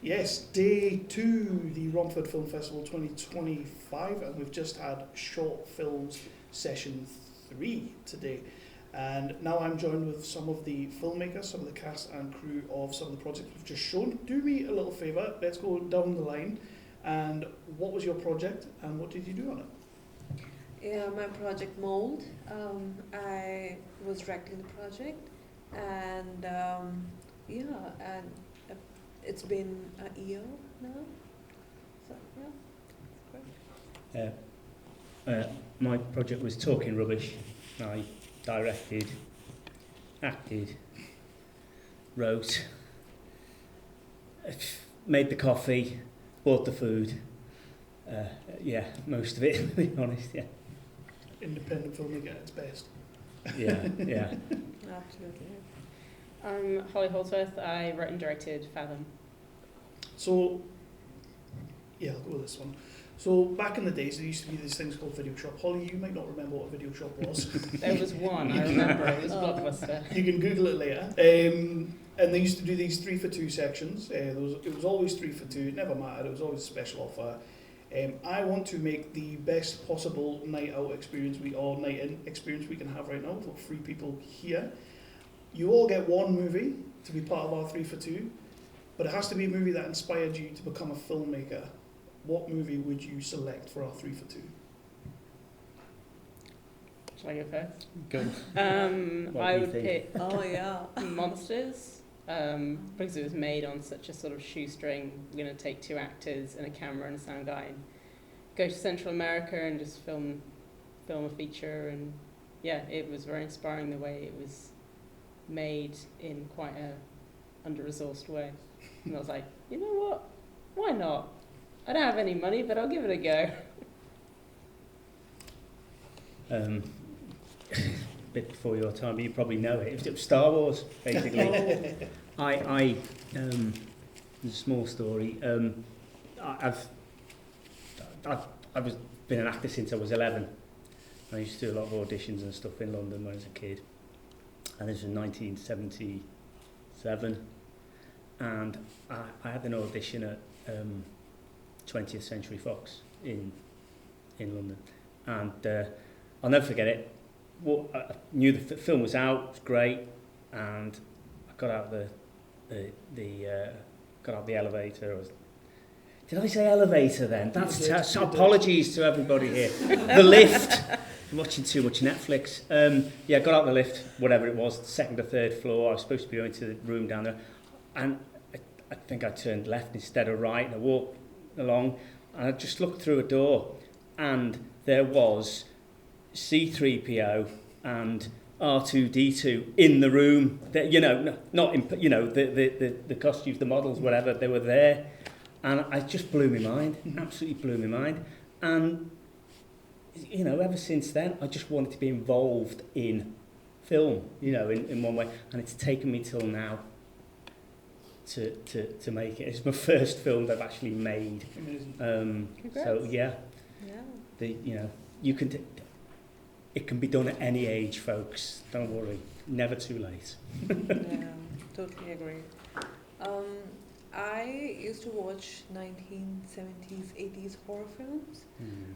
Yes, day 2, the Romford Film Festival 2025, and we've just had short films session 3 today. And now I'm joined with some of the filmmakers, some of the cast and crew of some of the projects we've just shown. Do me a little favour, let's go down the line. And what was your project and what did you do on it? Yeah, my project Mold. I was directing the project, and it's been a year now. So yeah, great. My project was Talking Rubbish. I directed, acted, wrote, made the coffee, bought the food. Most of it, to be honest. Yeah. Independent filmmaker at its best. Yeah. Absolutely. I'm Holly Holdsworth. I wrote and directed Fathom. So, yeah, I'll go with this one. So back in the days, there used to be these things called video shop. Holly, you might not remember what a video shop was. There was one, I remember, it was Blockbuster. You can Google it later. And they used to do these 3 for 2 sections. It was always 3 for 2, it never mattered, it was always a special offer. I want to make the best possible night out experience night in experience we can have right now with 3 people here. You all get one movie to be part of our 3 for 2, but it has to be a movie that inspired you to become a filmmaker. What movie would you select for our 3 for 2? Shall I go first? Go. I would pick Oh yeah. Monsters, because it was made on such a sort of shoestring. We're going to take 2 actors and a camera and a sound guy and go to Central America and just film a feature. And yeah, it was very inspiring the way it was made in quite a under-resourced way. And I was like, you know what? Why not? I don't have any money, but I'll give it a go. Bit before your time, but you probably know it. It was Star Wars, basically. It's a small story. I've been an actor since I was 11. I used to do a lot of auditions and stuff in London when I was a kid. And this was in 1977. And I had an audition at 20th Century Fox in London. And I'll never forget it. I knew the film was out, it was great, and I got out the elevator. Did I say elevator then? That's apologies to everybody here. The lift. I'm watching too much Netflix. Got out the lift, whatever it was, 2nd or 3rd floor. I was supposed to be going to the room down there, and I think I turned left instead of right, and I walked along, and I just looked through a door, and there was C-3PO and R2-D2 in the room. That, not in, the costumes, the models, whatever, they were there, and it just blew my mind. Absolutely blew my mind. And ever since then, I just wanted to be involved in film, in one way, and it's taken me till now to make it. It's my first film that I've actually made. So yeah. You can. It can be done at any age, folks. Don't worry, never too late. Yeah, totally agree. I used to watch 1970s, 80s horror films,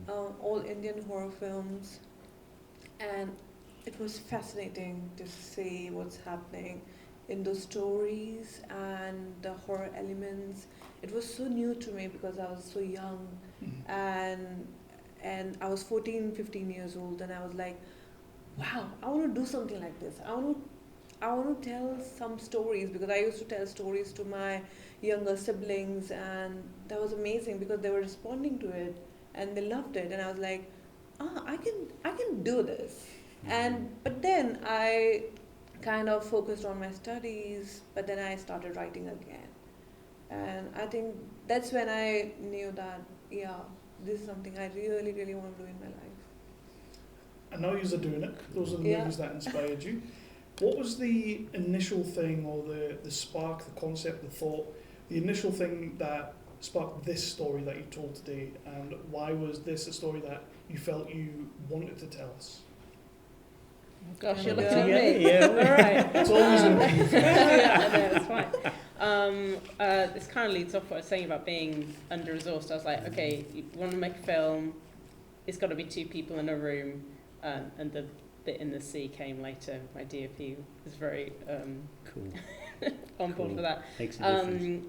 all Indian horror films, and it was fascinating to see what's happening in those stories and the horror elements. It was so new to me because I was so young, and I was 14, 15 years old, and I was like, wow, I want to do something like this. I want to tell some stories, because I used to tell stories to my younger siblings, and that was amazing because they were responding to it and they loved it, and I was like, I can do this. But then I kind of focused on my studies, but then I started writing again, and I think that's when I knew that this is something I really, really want to do in my life. And now you're doing it. Those are the movies that inspired you. What was the initial thing, or the spark, the concept, the thought, the initial thing that sparked this story that you told today, and why was this a story that you felt you wanted to tell us? Gosh, you're Yeah. looking at me. Yeah. All right. It's always in Yeah, I know, it's fine. This kind of leads off what I was saying about being under-resourced. I was like, okay, you want to make a film, it's got to be 2 people in a room, and the bit in the sea came later. My DOP was very Cool. on board Cool. for that. Makes a difference.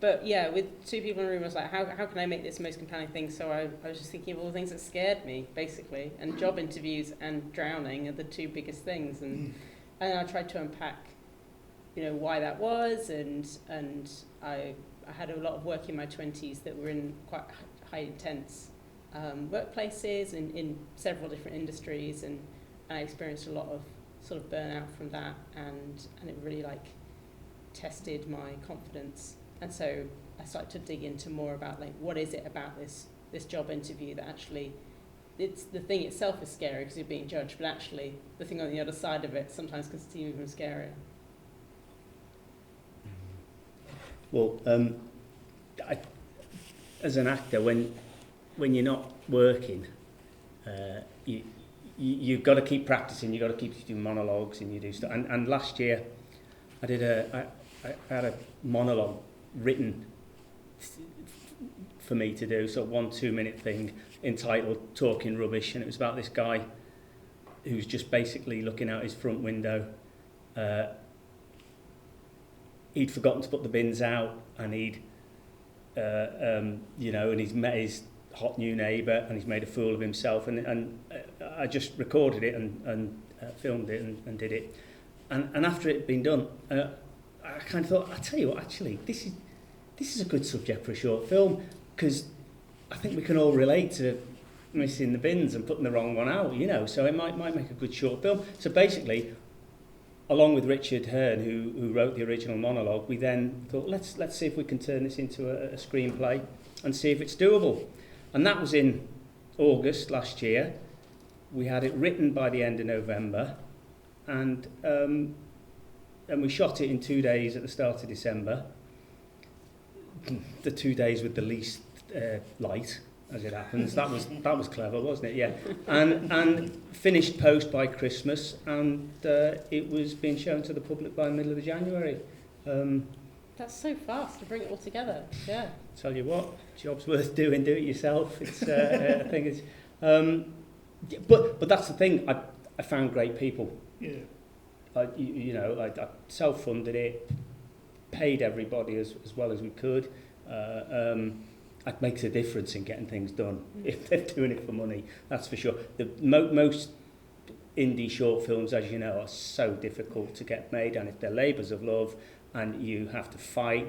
But yeah, with 2 people in a room, I was like, how can I make this most compelling thing? So I was just thinking of all the things that scared me, basically. And job interviews and drowning are the 2 biggest things. And I tried to unpack, why that was. And I had a lot of work in my 20s that were in quite high intense workplaces and in several different industries. And I experienced a lot of sort of burnout from that. And it really tested my confidence. And so I started to dig into more about what is it about this job interview that actually, it's the thing itself is scary because you're being judged, but actually the thing on the other side of it sometimes can seem even scarier. Well, as an actor, when you're not working, you've got to keep practicing. You've got to keep doing monologues and you do stuff. And last year, I had a monologue written for me to do, so 1 2-minute thing entitled Talking Rubbish, and it was about this guy who's just basically looking out his front window. He'd forgotten to put the bins out, and he'd and he's met his hot new neighbour and he's made a fool of himself, and I just recorded it and filmed it and did it, and after it had been done, I kind of thought, I tell you what, actually, this is a good subject for a short film, because I think we can all relate to missing the bins and putting the wrong one out, so it might make a good short film. So basically, along with Richard Hearn, who wrote the original monologue, we then thought, let's see if we can turn this into a screenplay and see if it's doable. And that was in August last year. We had it written by the end of November, and we shot it in 2 days at the start of December. The 2 days with the least light, as it happens. That was clever, wasn't it? Yeah. And finished post by Christmas, and it was being shown to the public by the middle of January. That's so fast to bring it all together. Yeah. Tell you what, job's worth doing. Do it yourself. It's I think it's. But that's the thing. I found great people. Yeah. I self-funded it, paid everybody as well as we could. It makes a difference in getting things done if they're doing it for money, that's for sure. The most indie short films, as you know, are so difficult to get made, and if they're labours of love, and you have to fight,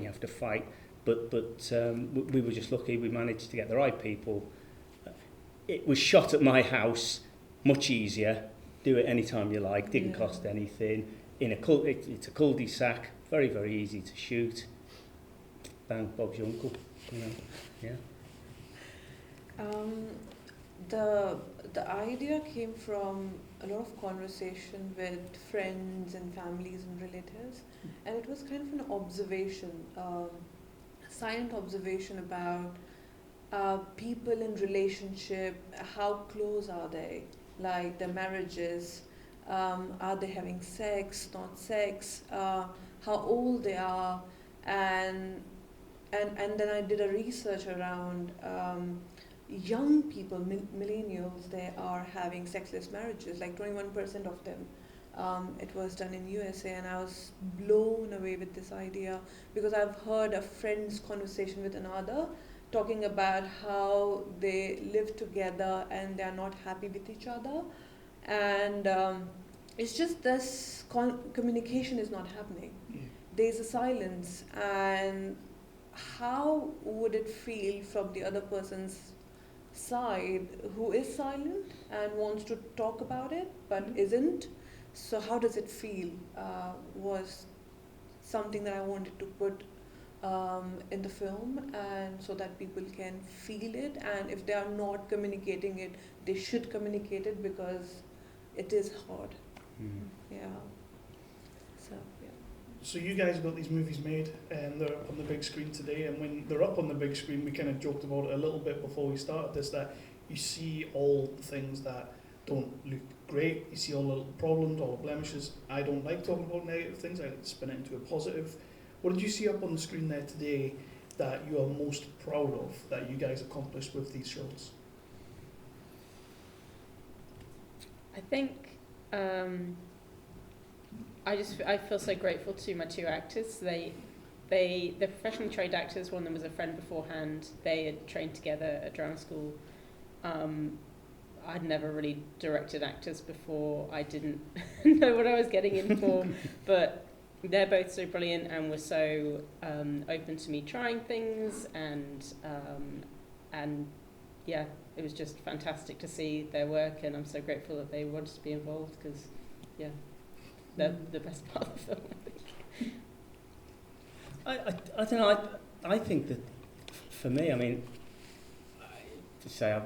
but we were just lucky we managed to get the right people. It was shot at my house, much easier. Do it anytime you like, didn't cost anything. It's a cul-de-sac, very, very easy to shoot. Bang, Bob's your uncle, yeah. The idea came from a lot of conversation with friends and families and relatives, and it was kind of an observation, silent observation about people in relationship. How close are they? Like their marriages, are they having sex, not sex, how old they are, and then I did a research around young people, millennials. They are having sexless marriages, like 21% of them. It was done in USA, and I was blown away with this idea, because I've heard a friend's conversation with another talking about how they live together and they're not happy with each other, and it's just this communication is not happening. There's a silence, and how would it feel from the other person's side who is silent and wants to talk about it but isn't? So how does it feel was something that I wanted to put in the film, and so that people can feel it, and if they are not communicating it, they should communicate it, because it is hard. Yeah. So you guys got these movies made, and they're up on the big screen today, and when they're up on the big screen, we kind of joked about it a little bit before we started this, that you see all the things that don't look great. You see all the little problems, all the blemishes. I don't like talking about negative things. I like to spin it into a positive. What did you see up on the screen there today that you are most proud of that you guys accomplished with these shots? I think I feel so grateful to my two actors. They're professionally trained actors. One of them was a friend beforehand. They had trained together at drama school. I'd never really directed actors before. I didn't know what I was getting in for, but they're both so brilliant and were so open to me trying things, and yeah, it was just fantastic to see their work, and I'm so grateful that they wanted to be involved, because yeah, they're the best part of the film, I think. I don't know. I think that for me, I mean, to say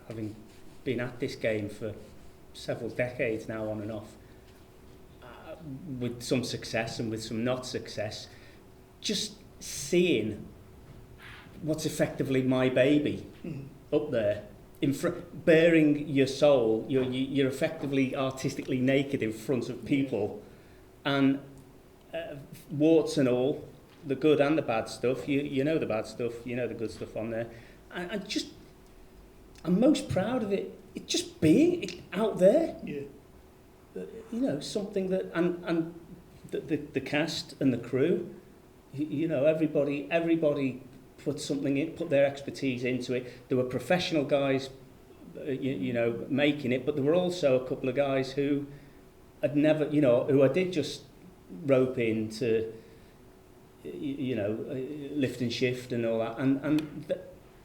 having been at this game for several decades now, on and off, with some success and with some not success, just seeing what's effectively my baby up there, bearing your soul, you're effectively artistically naked in front of people, and warts and all, the good and the bad stuff, you know the bad stuff, you know the good stuff on there, and I'm most proud of it just being out there. Yeah. You know, something that, and the cast and the crew, you know, everybody put something in, put their expertise into it. There were professional guys, you know, making it, but there were also a couple of guys who had never, you know, who I did just rope in to, you know, lift and shift and all that, and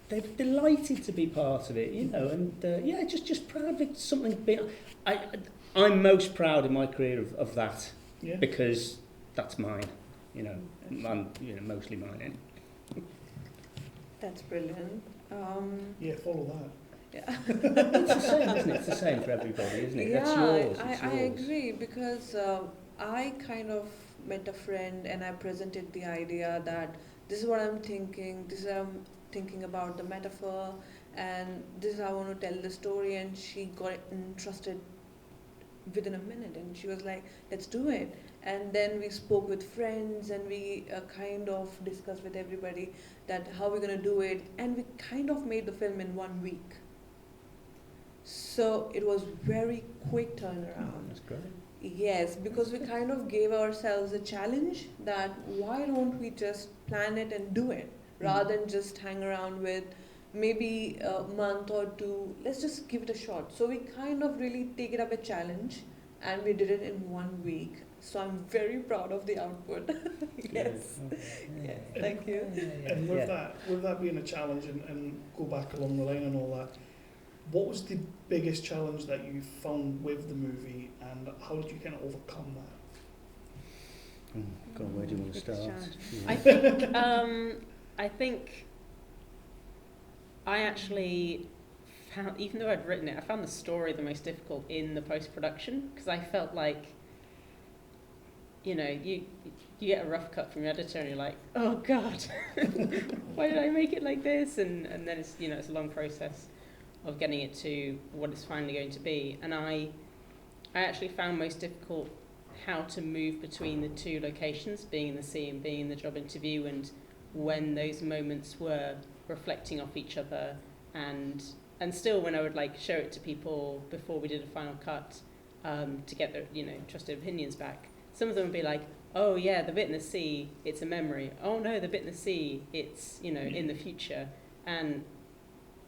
they're delighted to be part of it, you know, and yeah, just proud of it. Something big. I'm most proud in my career of that, Yeah. because that's mine, you know, and you know, mostly mine. That's brilliant. Yeah, follow that. Yeah. It's the same, isn't it? It's the same for everybody, isn't it? That's yours. It's I yours. agree, because I kind of met a friend and I presented the idea that this is what I'm thinking, this is what I'm thinking about the metaphor, and this is how I want to tell the story, and she got interested within a minute, and she was like, let's do it. And then we spoke with friends, and we kind of discussed with everybody that how we're going to do it, and we kind of made the film in 1 week. So it was very quick turnaround. That's great. Yes, because we kind of gave ourselves a challenge that why don't we just plan it and do it, rather than just hang around with maybe a month or two, let's just give it a shot. So we kind of really take it up a challenge, and we did it in 1 week. So I'm very proud of the output. Yes. Yeah. Yes, thank you. And with that being a challenge, and go back along the line and all that, what was the biggest challenge that you found with the movie, and how did you kind of overcome that? God, where do you want to start? Yeah. I think I actually found, even though I'd written it, I found the story the most difficult in the post-production, because I felt like, you know, you get a rough cut from your editor and you're like, oh God, why did I make it like this? And then it's, you know, it's a long process of getting it to what it's finally going to be. And I actually found most difficult how to move between the two locations, being in the sea and being in the job interview, and when those moments were reflecting off each other, and still when I would like show it to people before we did a final cut, to get their, you know, trusted opinions back. Some of them would be like, oh yeah, the bit in the sea, it's a memory. Oh no, the bit in the sea, it's, you know, in the future. And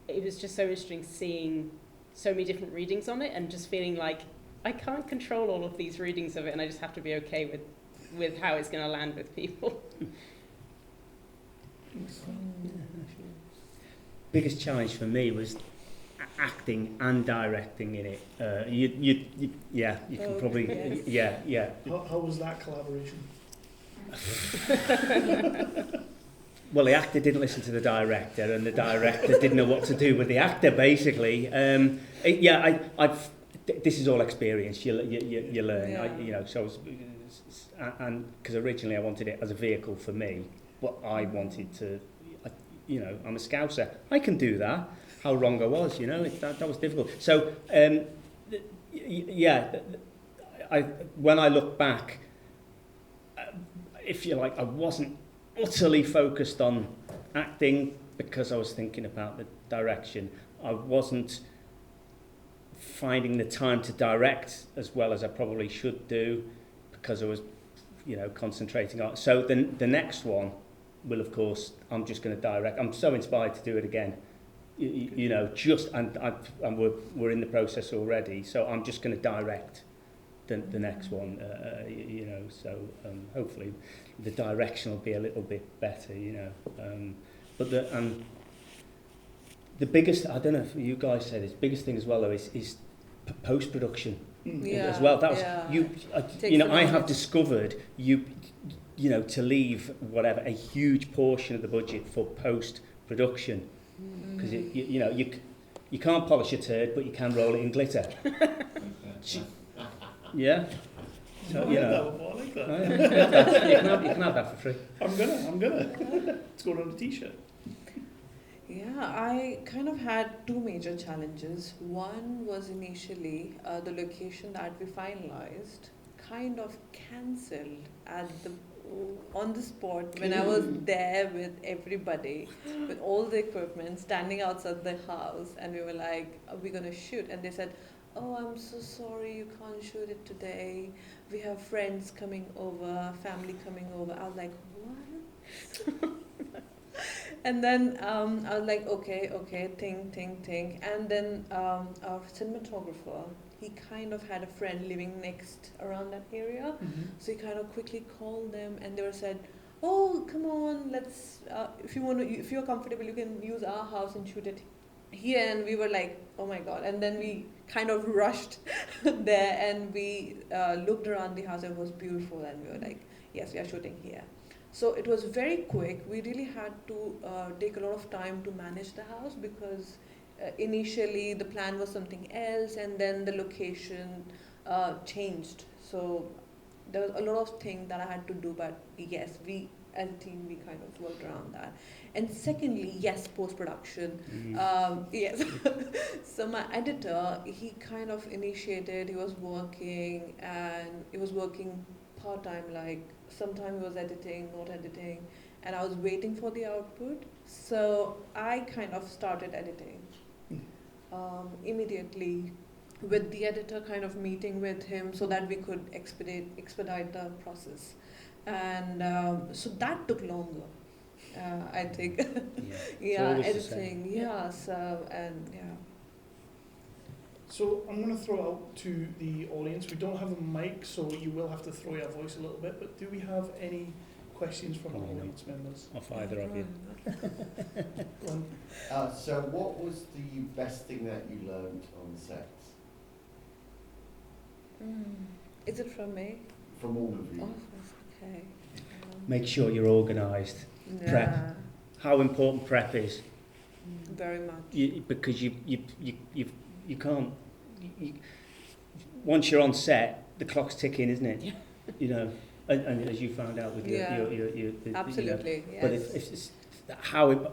it was just so interesting seeing so many different readings on it, and just feeling like I can't control all of these readings of it, and I just have to be okay with how it's going to land with people. Biggest challenge for me was acting and directing in it. You can probably, yes. yeah. How was that collaboration? Well, the actor didn't listen to the director, and the director didn't know what to do with the actor, basically. This is all experience. You learn. Yeah. And because originally I wanted it as a vehicle for me, but I wanted to, I'm a Scouser. I can do that. How wrong I was, that was difficult. So yeah, when I look back, if you like, I wasn't utterly focused on acting because I was thinking about the direction. I wasn't finding the time to direct as well as I probably should do because I was, concentrating on. So the next one will, of course, I'm just going to direct. I'm so inspired to do it again. And we're in the process already. So I'm just going to direct the next one. So hopefully the direction will be a little bit better. But the biggest, I don't know if you guys say this, biggest thing as well though is post-production as well. That was I have discovered to leave whatever a huge portion of the budget for post-production because you can't polish a turd but you can roll it in glitter. Yeah. So, I like that. You can have that for free. I'm gonna. It's going on a t-shirt. Yeah, I kind of had two major challenges. One was initially the location that we finalized kind of cancelled on the spot when I was there with everybody, with all the equipment, standing outside the house, and we were like, "Are we gonna shoot?" And they said, "Oh, I'm so sorry, you can't shoot it today. We have friends coming over, family coming over." I was like, "What?" And then I was like, okay, think. And then our cinematographer, he kind of had a friend living next around that area. Mm-hmm. So he kind of quickly called them and they were said, "Oh, come on, let's, if you're comfortable, you can use our house and shoot it here." And we were like, oh my God. And then we kind of rushed there and we looked around the house. It was beautiful. And we were like, yes, we are shooting here. So it was very quick. We really had to take a lot of time to manage the house because initially the plan was something else and then the location changed. So there was a lot of things that I had to do, but yes, we as a team, we kind of worked around that. And secondly, yes, post-production. Yes. So my editor, he kind of initiated, he was working part-time, like sometime he was editing, not editing, and I was waiting for the output. So I kind of started editing immediately with the editor, kind of meeting with him so that we could expedite the process. And so that took longer, I think. Editing. Yeah. So I'm going to throw out to the audience. We don't have a mic, so you will have to throw your voice a little bit. But do we have any questions from our audience members? Off either of you. So what was the best thing that you learned on the sets? Is it from me? From all of you. Oh, okay. Make sure you're organised. Prep. How important prep is. Very much. Because you can't. Once you're on set, the clock's ticking, isn't it? Yeah. And as you found out with your absolutely. Yes. But if it's how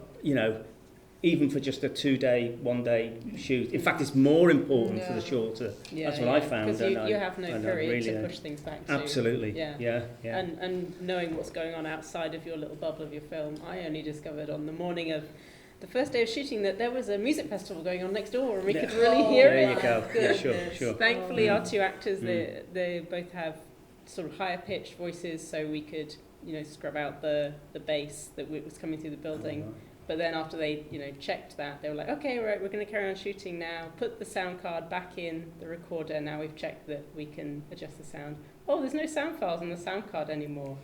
even for just a 2-day, 1-day shoot. In fact, it's more important for the shorter. That's what I found. Because you have no period to push things back to. Absolutely. Yeah. And knowing what's going on outside of your little bubble of your film, I only discovered on the morning of the first day of shooting that there was a music festival going on next door and we could really hear it. There you go. Yeah, sure. Thankfully, our two actors, they both have sort of higher pitched voices, so we could, scrub out the bass that was coming through the building. Right. But then after they, checked that, they were like, okay, right, we're going to carry on shooting now. Put the sound card back in the recorder. Now we've checked that we can adjust the sound. Oh, there's no sound files on the sound card anymore.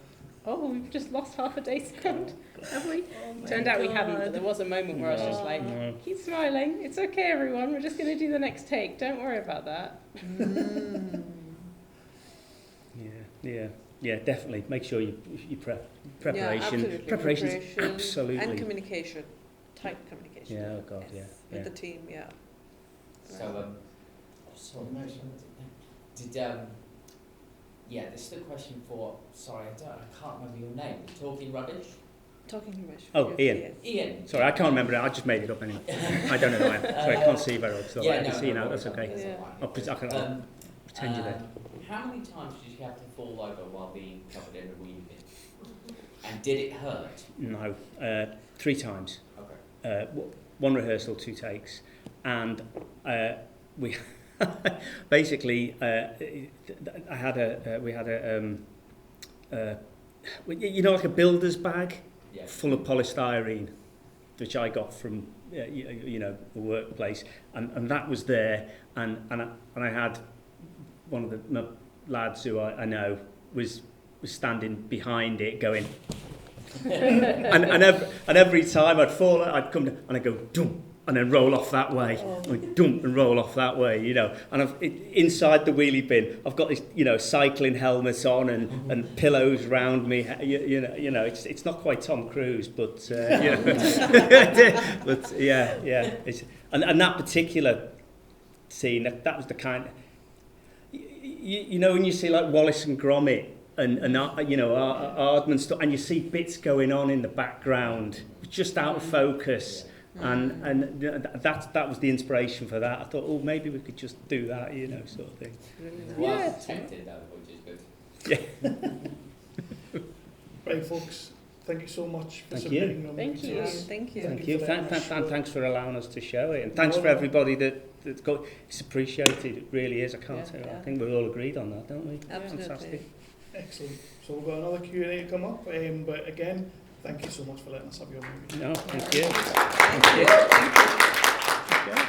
Oh, we've just lost half a day's sound, have we? Turned out we hadn't, but there was a moment where I was just like, keep smiling. It's okay, everyone. We're just going to do the next take. Don't worry about that. Yeah, definitely. Make sure you preparation, absolutely, and communication, tight communication. Yeah, oh God, with the team, So, this is the question for. Sorry, I can't remember your name. Talking Rubbish. Talking Rubbish. Oh, Yes, Ian. yes. Ian. Sorry, I can't remember it. I just made it up anyway. I don't know who I am. Sorry, I can't see very well. So Yeah, I can no, see no, now. That's no, okay. that's Yeah. all right. I'll pretend you're there. How many times did you have to fall over while being covered in a wee bit? And did it hurt? No, 3 times. Okay. 1 rehearsal, 2 takes, and we basically we had a like a builder's bag Yeah. full of polystyrene, which I got from the workplace, and that was there, and I had one of my lads who I know was standing behind it going. and every time I'd fall, I'd come down and I'd go dump and then roll off that way, and dump and roll off that way, And inside the wheelie bin, I've got this, cycling helmet on and pillows round me. It's not quite Tom Cruise, but but yeah. And that particular scene, that was the kind. When you see like Wallace and Gromit. And Aardman stuff, and you see bits going on in the background, just out of focus, and that was the inspiration for that. I thought, oh, maybe we could just do that, sort of thing. Well, I was tempted though, which is good. Yeah. Right, folks. Thank you so much for Thank submitting them. Thank to you. us. Thank you. Thank you. for that. Thanks for allowing us to show it, and thanks for everybody that's got. It's appreciated. It really is. I can't say. Yeah. I think we're all agreed on that, don't we? Absolutely. Fantastic. Excellent. So we've got another Q&A to come up, but again, thank you so much for letting us have your movie. No, thank you. Thank you. Thank you.